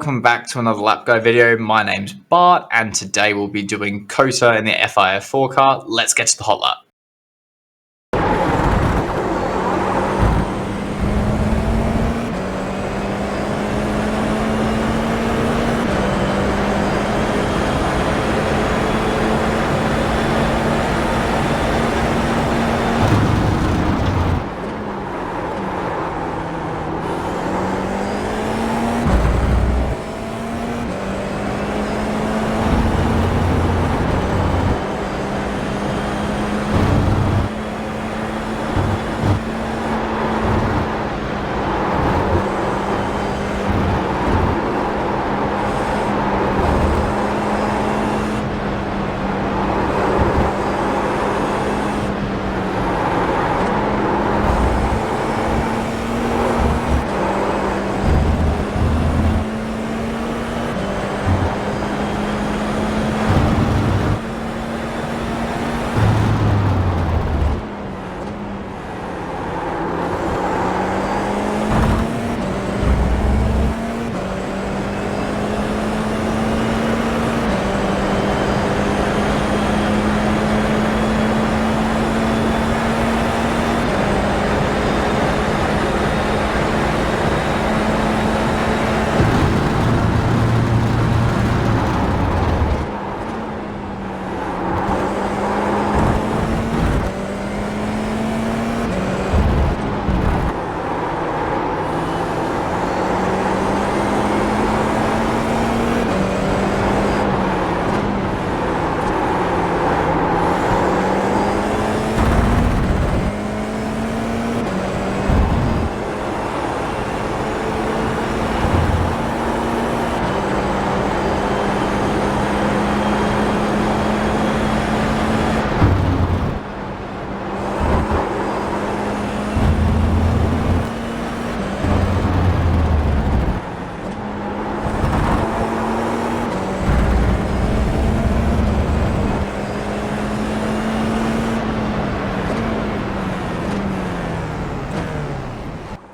welcome back to another lap guide video. My name's Bart, and today we'll be doing COTA in the FIF4 car. Let's get to the hot lap.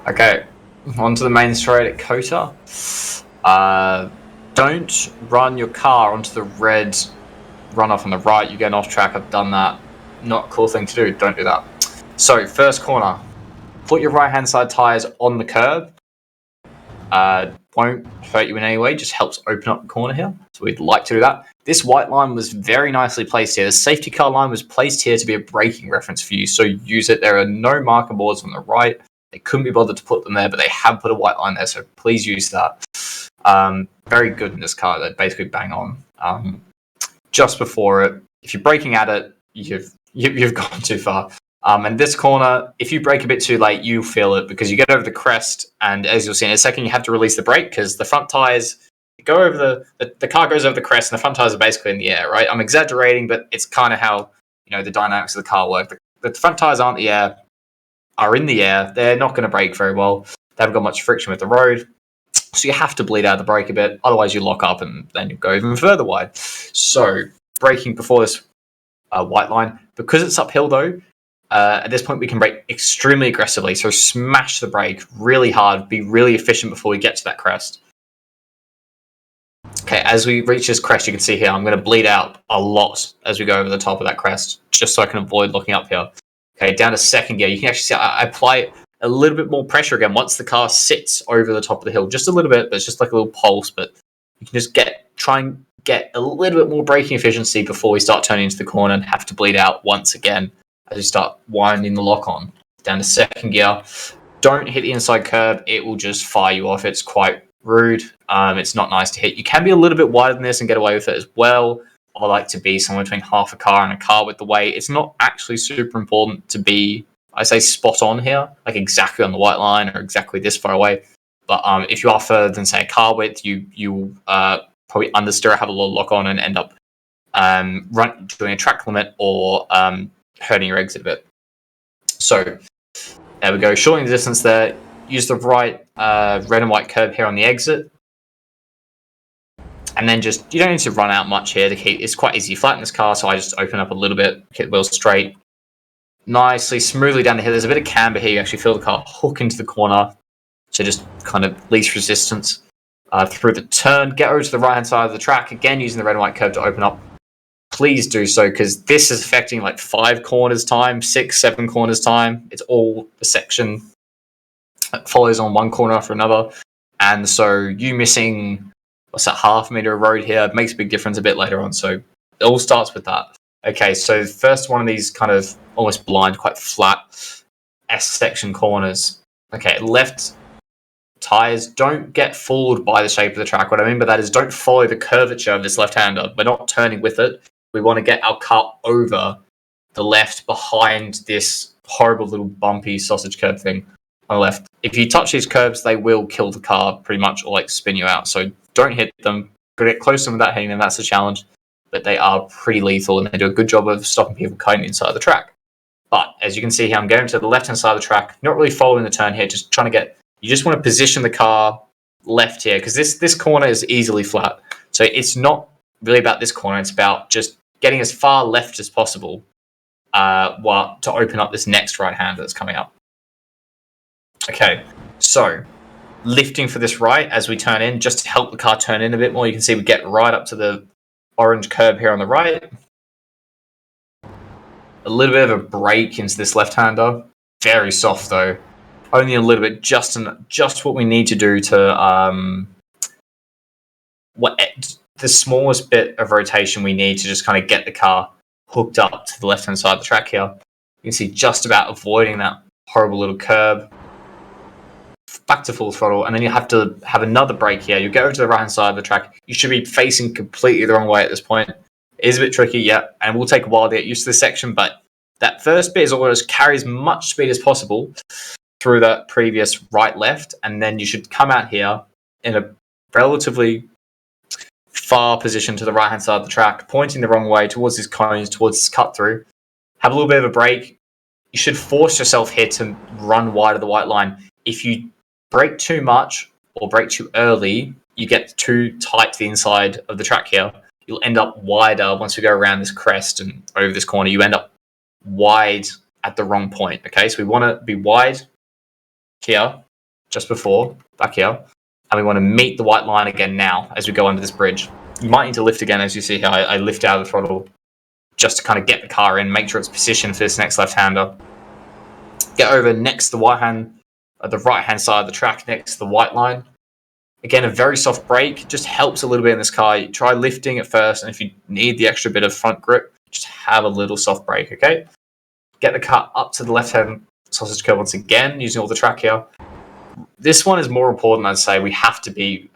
Okay, onto the main straight at COTA. Don't run your car onto the red runoff on the right. You're getting off track. I've done that. Not a cool thing to do. Don't do that. So, first corner. Put your right-hand side tyres on the curb. Won't hurt you in any way. Just helps open up the corner here. So we'd like to do that. This white line was very nicely placed here. The safety car line was placed here to be a braking reference for you. So use it. There are no marker boards on the right. They couldn't be bothered to put them there, but they have put a white line there, so please use that. Very good in this car. They're basically bang on. Just before it, if you're braking at it, you've gone too far. And this corner, if you brake a bit too late, you feel it because you get over the crest, and as you'll see in a second, you have to release the brake because the front tires go over the car goes over the crest, and the front tires are basically in the air. Right? I'm exaggerating, but it's kind of how the dynamics of the car work. The front tires are in the air, they're not going to brake very well. They haven't got much friction with the road. So you have to bleed out the brake a bit. Otherwise, you lock up and then you go even further wide. So braking before this white line. Because it's uphill, though, at this point, we can brake extremely aggressively. So smash the brake really hard. Be really efficient before we get to that crest. Okay, as we reach this crest, you can see here, I'm going to bleed out a lot as we go over the top of that crest, just so I can avoid looking up here. Okay, down to second gear. You can actually see I apply a little bit more pressure again once the car sits over the top of the hill. Just a little bit, but it's just like a little pulse. But you can just try and get a little bit more braking efficiency before we start turning into the corner and have to bleed out once again as we start winding the lock on. Down to second gear. Don't hit the inside curb. It will just fire you off. It's quite rude. It's not nice to hit. You can be a little bit wider than this and get away with it as well. I like to be somewhere between half a car and a car width away. It's not actually super important to be, I say, spot on here, like exactly on the white line or exactly this far away. But if you are further than, say, a car width, you probably understeer, have a little lock on, and end up doing a track limit or hurting your exit a bit. So there we go, shortening the distance there. Use the right red and white curb here on the exit. And then just, you don't need to run out much here to keep, it's quite easy to flatten this car, so I just open up a little bit, keep the wheels straight. Nicely, smoothly down the hill. There's a bit of camber here, you actually feel the car hook into the corner, so just kind of least resistance. through the turn. Get over to the right-hand side of the track, again using the red and white curve to open up. Please do so, because this is affecting like 5 corners time, 6, 7 corners time. It's all a section that follows on one corner after another. And so you missing, what's that, half a meter of road here makes a big difference a bit later on. So it all starts with that. Okay, so first one of these kind of almost blind, quite flat S-section corners. Okay, left tires, don't get fooled by the shape of the track. What I mean by that is don't follow the curvature of this left-hander. We're not turning with it. We want to get our car over the left behind this horrible little bumpy sausage curb thing on the left. If you touch these curbs, they will kill the car pretty much, or like spin you out. So don't hit them. Get close to them without hitting them. That's the challenge. But they are pretty lethal, and they do a good job of stopping people cutting inside the track. But as you can see here, I'm going to the left-hand side of the track, not really following the turn here, just trying to get... You just want to position the car left here, because this corner is easily flat. So it's not really about this corner. It's about just getting as far left as possible to open up this next right-hander that's coming up. Okay, so lifting for this right as we turn in, just to help the car turn in a bit more. You can see we get right up to the orange curb here on the right. A little bit of a brake into this left-hander. Very soft though. Only a little bit, just what we need to do to the smallest bit of rotation we need to just kind of get the car hooked up to the left-hand side of the track here. You can see just about avoiding that horrible little curb. Back to full throttle, and then you have to have another brake here. You get over to the right-hand side of the track. You should be facing completely the wrong way at this point. It is a bit tricky, yeah, and it will take a while to get used to this section, but that first bit is always carry as much speed as possible through that previous right-left, and then you should come out here in a relatively far position to the right-hand side of the track, pointing the wrong way towards these cones, towards this cut-through. Have a little bit of a brake. You should force yourself here to run wide of the white line. If you brake too much or brake too early, you get too tight to the inside of the track here. You'll end up wider once we go around this crest and over this corner. You end up wide at the wrong point. Okay, so we want to be wide here, just before, back here, and we want to meet the white line again now as we go under this bridge. You might need to lift again, as you see here. I lift out of the throttle just to kind of get the car in, make sure it's positioned for this next left-hander. Get over next to the right-hand side of the track, next to the white line. Again, a very soft brake, just helps a little bit in this car. You try lifting at first, and if you need the extra bit of front grip, just have a little soft brake, okay? Get the car up to the left-hand sausage curve once again, using all the track here. This one is more important, I'd say. We have to be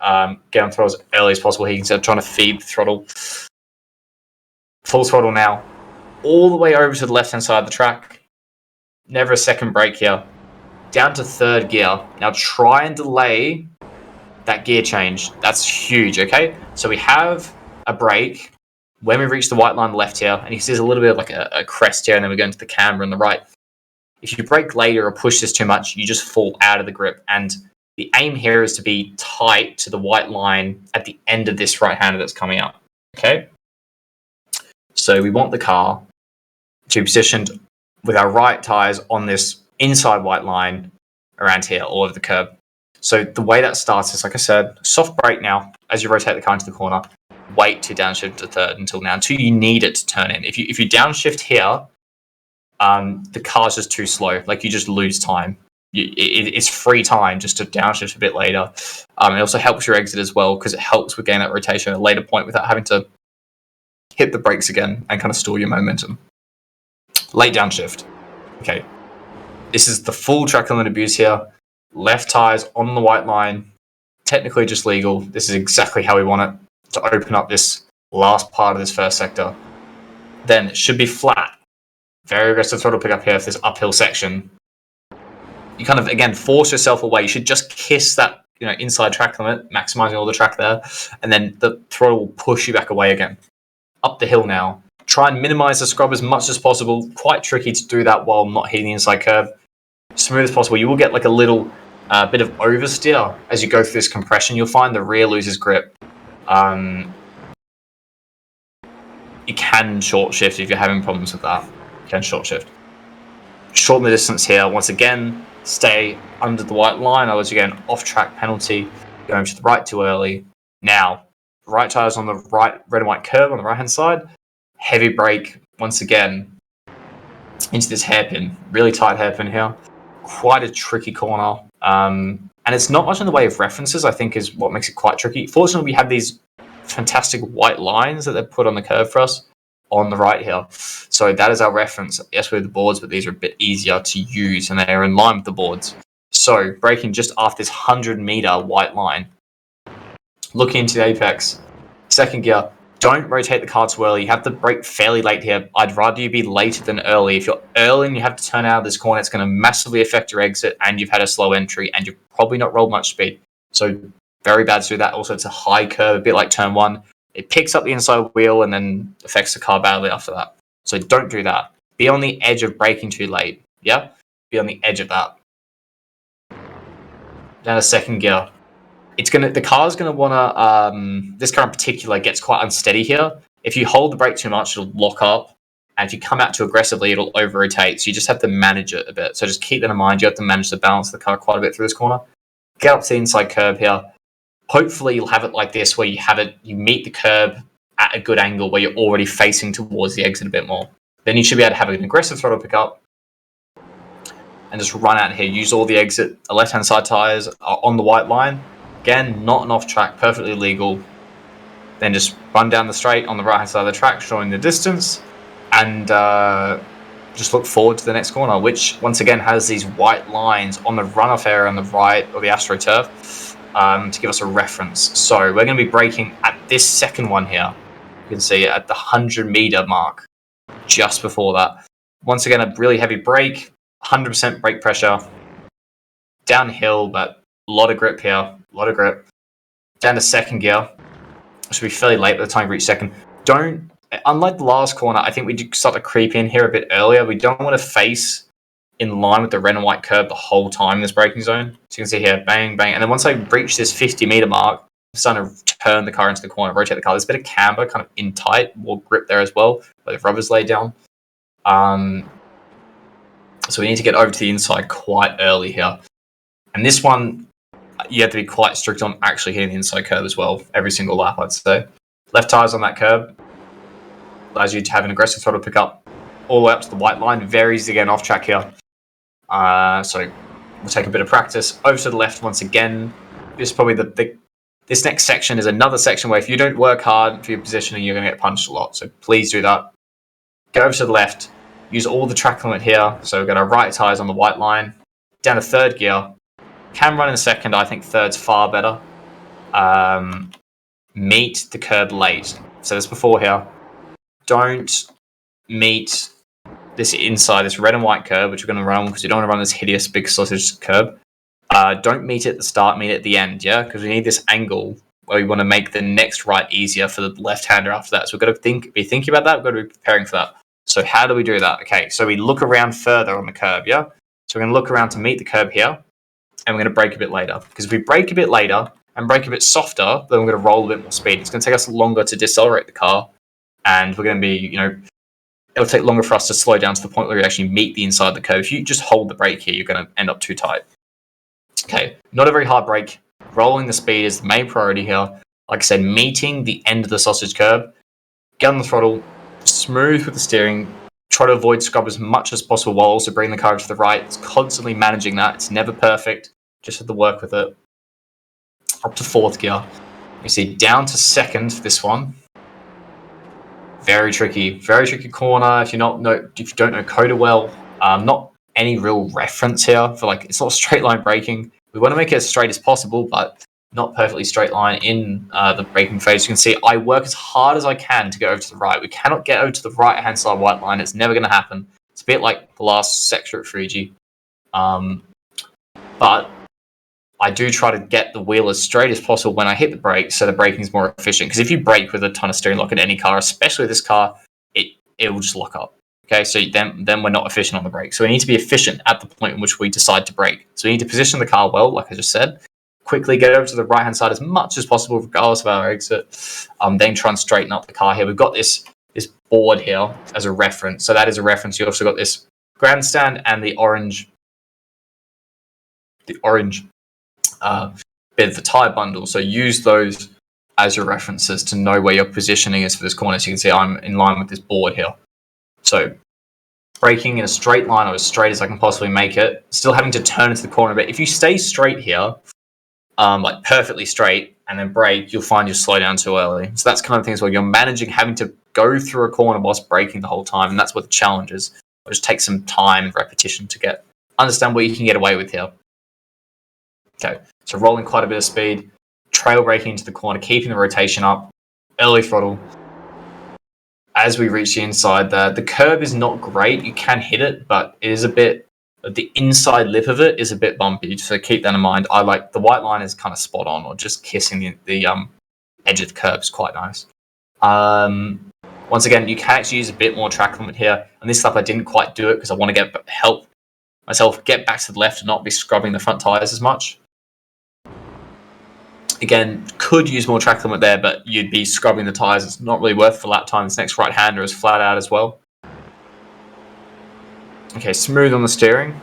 get on throttle as early as possible here instead of trying to feed the throttle. Full throttle now. All the way over to the left-hand side of the track. Never a second brake here. Down to third gear. Now try and delay that gear change. That's huge, okay? So we have a brake when we reach the white line left here, and you see there's a little bit of like a crest here, and then we go into the camber on the right. If you brake later or push this too much, you just fall out of the grip. And the aim here is to be tight to the white line at the end of this right-hander that's coming up, okay? So we want the car to be positioned with our right tires on this inside white line around here, all over the curb. So the way that starts is, like I said, soft brake now as you rotate the car into the corner. Wait to downshift to third until you need it to turn in. If you downshift here, the car's just too slow. Like, you just lose time. It's free time just to downshift a bit later. It also helps your exit as well, because it helps with getting that rotation at a later point without having to hit the brakes again and kind of stall your momentum. Late downshift. Okay. This is the full track limit abuse here. Left tires on the white line. Technically just legal. This is exactly how we want it to open up this last part of this first sector. Then it should be flat. Very aggressive throttle pickup here for this uphill section. You kind of, again, force yourself away. You should just kiss that, inside track limit, maximizing all the track there, and then the throttle will push you back away again. Up the hill now. Try and minimize the scrub as much as possible. Quite tricky to do that while not hitting the inside curve. Smooth as possible. You will get like a little bit of oversteer as you go through this compression. You'll find the rear loses grip. You can short shift if you're having problems with that. You can short shift. Shorten the distance here. Once again, stay under the white line. Otherwise, you get an off-track penalty. going to the right too early. Now, right tyres on the right, red and white curb on the right-hand side. Heavy brake, once again, into this hairpin. Really tight hairpin here. Quite a tricky corner. And it's not much in the way of references, I think, is what makes it quite tricky. Fortunately, we have these fantastic white lines that they've put on the curve for us on the right here. So that is our reference. Yes, we have the boards, but these are a bit easier to use, and they are in line with the boards. So braking just after this 100-meter white line. Looking into the apex, second gear. Don't rotate the car too early. You have to brake fairly late here. I'd rather you be later than early. If you're early and you have to turn out of this corner, it's going to massively affect your exit, and you've had a slow entry, and you've probably not rolled much speed. So very bad to do that. Also, it's a high curve, a bit like turn one. It picks up the inside wheel and then affects the car badly after that. So don't do that. Be on the edge of braking too late. Yeah? Be on the edge of that. Then a second gear. The car's gonna wanna this car in particular gets quite unsteady here. If you hold the brake too much, it'll lock up, and if you come out too aggressively, it'll over rotate. So you just have to manage it a bit. So just keep that in mind. You have to manage the balance of the car quite a bit through this corner. Get up to the inside curb here. Hopefully you'll have it like this, where you meet the curb at a good angle where you're already facing towards the exit a bit more. Then you should be able to have an aggressive throttle pickup and just run out here. Use all the left-hand side tyres on the white line. Again, not an off track, perfectly legal. Then just run down the straight on the right-hand side of the track, showing the distance, and just look forward to the next corner, which once again has these white lines on the runoff area on the right of the AstroTurf to give us a reference. So we're going to be braking at this second one here. You can see at the 100-meter mark, just before that. Once again, a really heavy brake, 100% brake pressure, downhill, but a lot of grip here, a lot of grip. Down to second gear. Should be fairly late by the time we reach second. Unlike the last corner, I think we do start to creep in here a bit earlier. We don't want to face in line with the red and white curb the whole time in this braking zone. So you can see here, bang, bang. And then once I reach this 50-meter mark, I'm starting to turn the car into the corner, rotate the car. There's a bit of camber kind of in tight, more grip there as well, where the rubber's laid down. So we need to get over to the inside quite early here. And this one, you have to be quite strict on actually hitting the inside curb as well, every single lap, I'd say. Left tyres on that curb allows you to have an aggressive throttle pickup all the way up to the white line. Very easy to get off track here. So we'll take a bit of practice. Over to the left once again. This is probably this next section is another section where if you don't work hard for your positioning, you're going to get punched a lot. So please do that. Go over to the left. Use all the track limit here. So we've got our right tyres on the white line. Down to third gear. Can run in second. I think third's far better. Meet the curb late. So this before here. Don't meet this inside, this red and white curb, which we're going to run because you don't want to run this hideous big sausage curb. Don't meet it at the start, meet it at the end, yeah? Because we need this angle where we want to make the next right easier for the left-hander after that. So we've got to be thinking about that. We've got to be preparing for that. So how do we do that? Okay, so we look around further on the curb, yeah? So we're going to look around to meet the curb here, and we're going to brake a bit later. Because if we brake a bit later and brake a bit softer, then we're going to roll a bit more speed. It's going to take us longer to decelerate the car, and we're going to be, it'll take longer for us to slow down to the point where we actually meet the inside of the curb. If you just hold the brake here, you're going to end up too tight. Okay, not a very hard brake. Rolling the speed is the main priority here. Like I said, meeting the end of the sausage curb. Get on the throttle, smooth with the steering. Try to avoid scrub as much as possible while also bringing the car to the right. It's constantly managing that. It's never perfect. Just have to work with it. Up to fourth gear. You see, down to second for this one. Very tricky corner. If you don't know COTA well, not any real reference here for it's not straight line braking. We want to make it as straight as possible, but not perfectly straight line in the braking phase. You can see I work as hard as I can to get over to the right. We cannot get over to the right hand side white line. It's never going to happen. It's a bit like the last sector at Fuji, but I do try to get the wheel as straight as possible when I hit the brake, so the braking is more efficient. Because if you brake with a ton of steering lock in any car, especially this car, it will just lock up. Okay, so then we're not efficient on the brake. So we need to be efficient at the point in which we decide to brake. So we need to position the car well, like I just said. Quickly get over to the right-hand side as much as possible, regardless of our exit. Then try and straighten up the car here. We've got this board here as a reference. So that is a reference. You also got this grandstand and the orange bit bit of the tyre bundle. So use those as your references to know where your positioning is for this corner. So you can see I'm in line with this board here. So braking in a straight line or as straight as I can possibly make it, still having to turn into the corner a bit. If you stay straight here, like perfectly straight, and then brake, you'll find you slow down too early. So that's kind of things where you're managing having to go through a corner whilst braking the whole time, and that's what the challenge is. It just takes some time and repetition to understand what you can get away with here. Okay, so rolling quite a bit of speed, trail braking into the corner, keeping the rotation up, early throttle. As we reach the inside there, the curb is not great. You can hit it, but it is a bit, the inside lip of it is a bit bumpy, so keep that in mind. I like the white line is kind of spot on, or just kissing the edge of the curb is quite nice. Once again, you can actually use a bit more track limit here. And this lap I didn't quite do it because I want to help myself get back to the left and not be scrubbing the front tyres as much. Again, could use more track limit there, but you'd be scrubbing the tyres. It's not really worth the lap time. This next right-hander is flat out as well. Okay, smooth on the steering.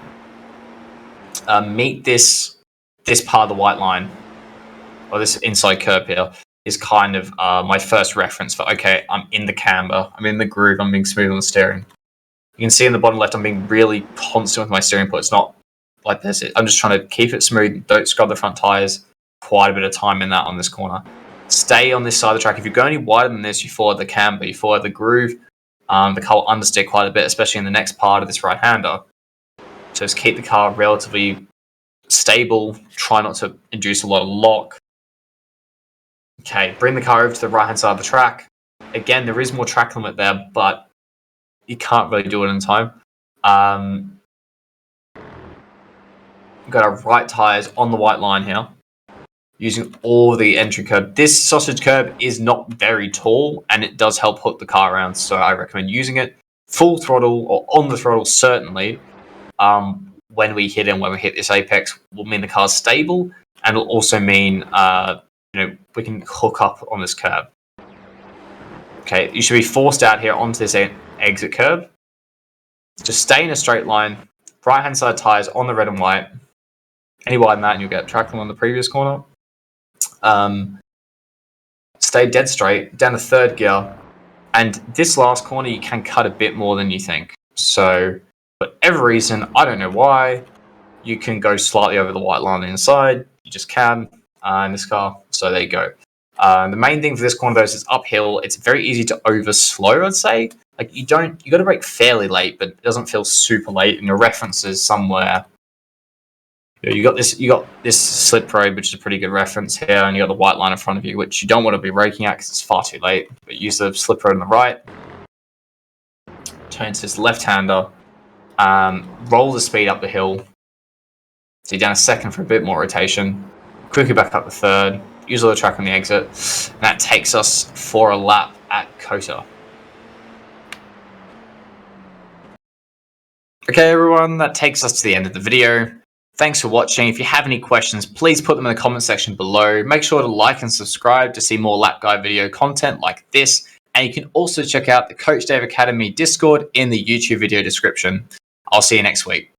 Meet this part of the white line, or this inside curb here, is kind of my first reference for, okay, I'm in the camber, I'm in the groove, I'm being smooth on the steering. You can see in the bottom left, I'm being really constant with my steering pull. It's not like this. I'm just trying to keep it smooth, don't scrub the front tyres. Quite a bit of time in that on this corner. Stay on this side of the track. If you go any wider than this, you fall out the camber, you fall out the groove. The car will understeer quite a bit, especially in the next part of this right-hander. So just keep the car relatively stable. Try not to induce a lot of lock. Okay, bring the car over to the right-hand side of the track. Again, there is more track limit there, but you can't really do it in time. We've got our right tyres on the white line here, using all the entry curb. This sausage curb is not very tall, and it does help hook the car around, so I recommend using it. Full throttle, or on the throttle, certainly, when we hit this apex, will mean the car's stable, and it'll also mean we can hook up on this curb. Okay, you should be forced out here onto this exit curb. Just stay in a straight line, right-hand side tyres on the red and white. Any wider than that, and you'll get track limit on the previous corner. Stay dead straight down to third gear, and this last corner you can cut a bit more than you think. So for every reason, I don't know why, you can go slightly over the white line on the inside. You just can in this car. So there you go. The main thing for this corner though is it's uphill. It's very easy to over slow, I'd say. Like you got to brake fairly late, but it doesn't feel super late, and your reference is somewhere. You got this slip probe, which is a pretty good reference here, and you got the white line in front of you, which you don't want to be braking at because it's far too late. But use the slip probe on the right. Turn to this left-hander. Roll the speed up the hill. So you're down a second for a bit more rotation. Quickly back up the third. Use all the track on the exit. And that takes us for a lap at COTA. Okay, everyone, that takes us to the end of the video. Thanks for watching. If you have any questions, please put them in the comment section below. Make sure to like and subscribe to see more lap guide video content like this. And you can also check out the Coach Dave Academy Discord in the YouTube video description. I'll see you next week.